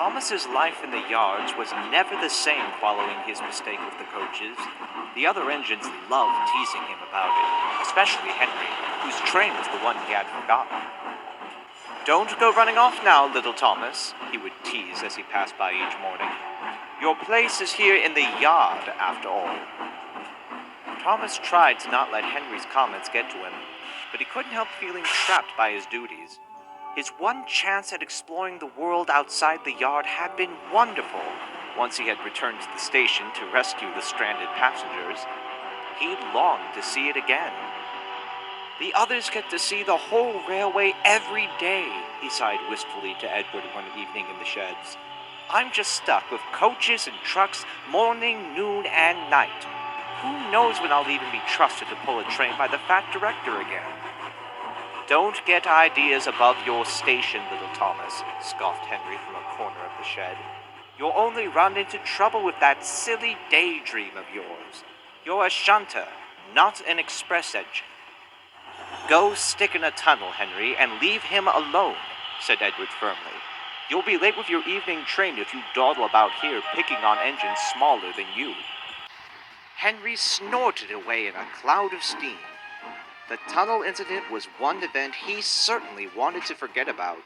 Thomas's life in the yards was never the same following his mistake with the coaches. The other engines loved teasing him about it, especially Henry, whose train was the one he had forgotten. "Don't go running off now, little Thomas," he would tease as he passed by each morning. "Your place is here in the yard, after all." Thomas tried to not let Henry's comments get to him, but he couldn't help feeling trapped by his duties. His one chance at exploring the world outside the yard had been wonderful once he had returned to the station to rescue the stranded passengers. He longed to see it again. "The others get to see the whole railway every day," he sighed wistfully to Edward one evening in the sheds. "I'm just stuck with coaches and trucks morning, noon, and night. Who knows when I'll even be trusted to pull a train by the fat director again?" "Don't get ideas above your station, little Thomas," scoffed Henry from a corner of the shed. "You'll only run into trouble with that silly daydream of yours. You're a shunter, not an express engine." "Go stick in a tunnel, Henry, and leave him alone," said Edward firmly. "You'll be late with your evening train if you dawdle about here picking on engines smaller than you." Henry snorted away in a cloud of steam. The tunnel incident was one event he certainly wanted to forget about.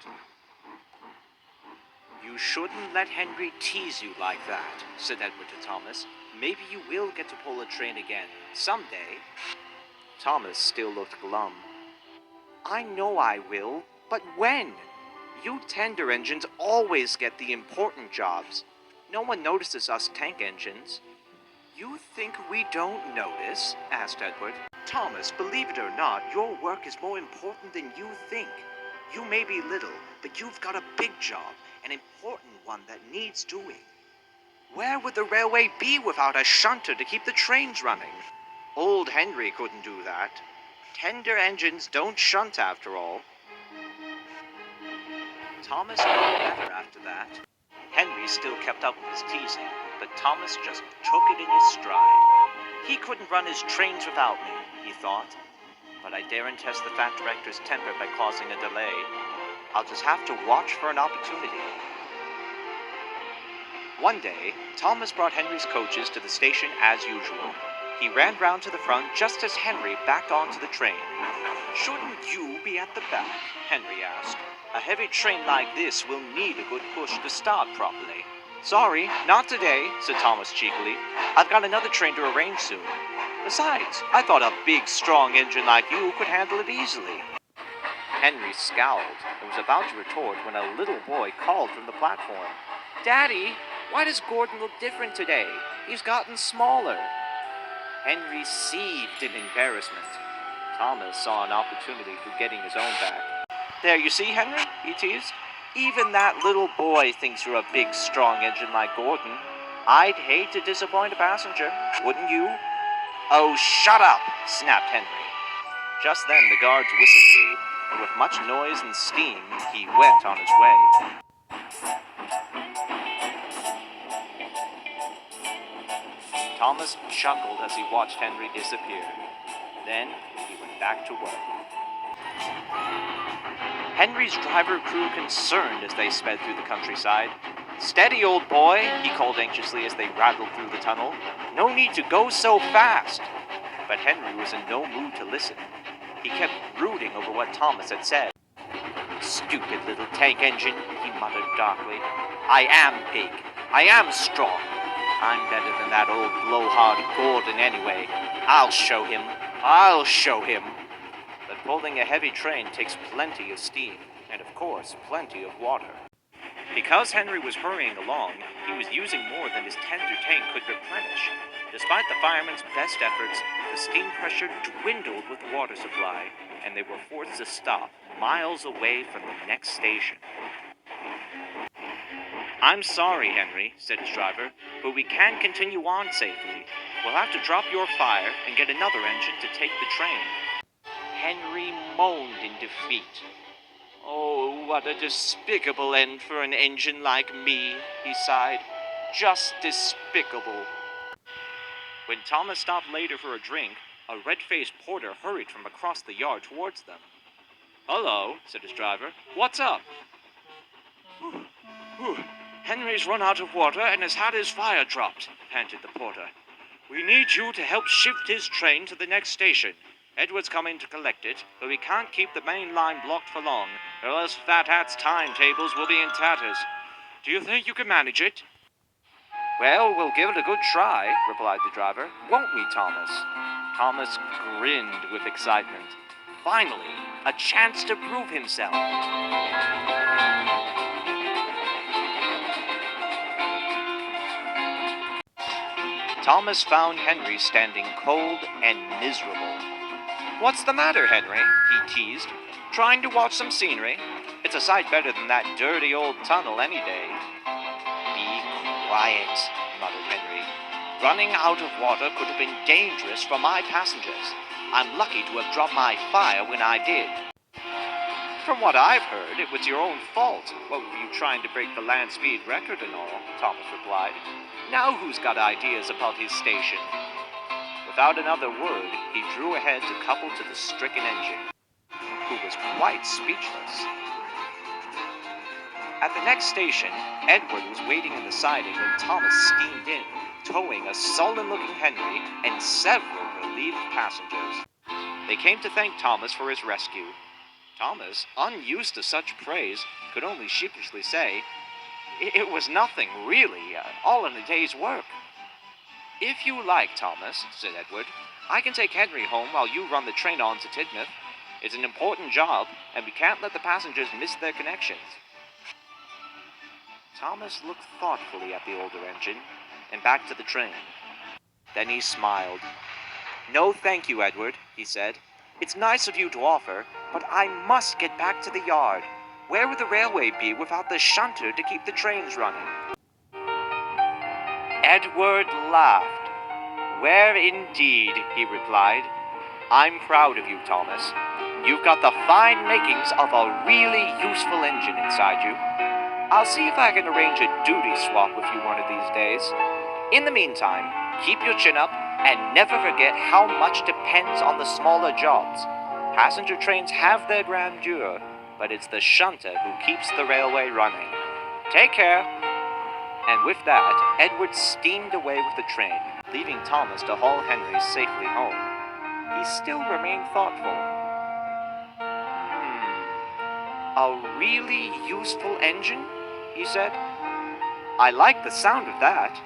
"You shouldn't let Henry tease you like that," said Edward to Thomas. "Maybe you will get to pull a train again, someday." Thomas still looked glum. "I know I will, but when? You tender engines always get the important jobs. No one notices us tank engines." "You think we don't notice?" asked Edward. "Thomas, believe it or not, your work is more important than you think. You may be little, but you've got a big job, an important one that needs doing. Where would the railway be without a shunter to keep the trains running? Old Henry couldn't do that. Tender engines don't shunt after all." Thomas knew better after that. Henry still kept up with his teasing, but Thomas just took it in his stride. "He couldn't run his trains without me," he thought. "But I daren't test the fat director's temper by causing a delay. I'll just have to watch for an opportunity." One day, Thomas brought Henry's coaches to the station as usual. He ran round to the front just as Henry backed onto the train. "Shouldn't you be at the back?" Henry asked. "A heavy train like this will need a good push to start properly." "Sorry, not today," said Thomas cheekily. "I've got another train to arrange soon. Besides, I thought a big, strong engine like you could handle it easily." Henry scowled and was about to retort when a little boy called from the platform. "Daddy, why does Gordon look different today? He's gotten smaller." Henry seethed in embarrassment. Thomas saw an opportunity for getting his own back. "There, you see, Henry," he teased. "Even that little boy thinks you're a big, strong engine like Gordon. I'd hate to disappoint a passenger, wouldn't you?" "Oh, shut up!" snapped Henry. Just then the guard's whistle blew, and with much noise and steam, he went on his way. Thomas chuckled as he watched Henry disappear. Then he went back to work. Henry's driver grew concerned as they sped through the countryside. "Steady, old boy," he called anxiously as they rattled through the tunnel. "No need to go so fast." But Henry was in no mood to listen. He kept brooding over what Thomas had said. "Stupid little tank engine," he muttered darkly. "I am big. I am strong. I'm better than that old blowhard Gordon anyway. I'll show him. I'll show him." But pulling a heavy train takes plenty of steam, and of course, plenty of water. Because Henry was hurrying along, he was using more than his tender tank could replenish. Despite the firemen's best efforts, the steam pressure dwindled with the water supply, and they were forced to stop miles away from the next station. "I'm sorry, Henry," said his driver, "but we can't continue on safely. We'll have to drop your fire and get another engine to take the train." Henry moaned in defeat. "Oh, what a despicable end for an engine like me," he sighed. "Just despicable." When Thomas stopped later for a drink, a red-faced porter hurried from across the yard towards them. "Hello," said his driver. "What's up?" Henry's run out of water and has had his fire dropped, panted the porter. We need you to help shift his train to the next station. Edward's coming to collect it, but we can't keep the main line blocked for long, or else Fat Hat's timetables will be in tatters. Do you think you can manage it? Well, we'll give it a good try, replied the driver. Won't we, Thomas? Thomas grinned with excitement. Finally, a chance to prove himself. Thomas found Henry standing cold and miserable. What's the matter, Henry? He teased. Trying to watch some scenery? It's a sight better than that dirty old tunnel any day. Be quiet, muttered Henry. Running out of water could have been dangerous for my passengers. I'm lucky to have dropped my fire when I did. From what I've heard, it was your own fault. What were you trying to break the land speed record and all? Thomas replied. Now who's got ideas about his station? Without another word, he drew ahead to couple to the stricken engine, who was quite speechless. At the next station, Edward was waiting in the siding when Thomas steamed in, towing a sullen-looking Henry and several relieved passengers. They came to thank Thomas for his rescue. Thomas, unused to such praise, could only sheepishly say, It was nothing, really, all in a day's work. If you like, Thomas, said Edward, I can take Henry home while you run the train on to Tidmouth. It's an important job, and we can't let the passengers miss their connections. Thomas looked thoughtfully at the older engine, and back to the train. Then he smiled. No, thank you, Edward, he said. It's nice of you to offer, but I must get back to the yard. Where would the railway be without the shunter to keep the trains running? Edward laughed. Where indeed, he replied. I'm proud of you, Thomas. You've got the fine makings of a really useful engine inside you. I'll see if I can arrange a duty swap with you one of these days. In the meantime, keep your chin up and never forget how much depends on the smaller jobs. Passenger trains have their grandeur, but it's the shunter who keeps the railway running. Take care. And with that, Edward steamed away with the train, leaving Thomas to haul Henry safely home. He still remained thoughtful. A really useful engine? He said. I like the sound of that.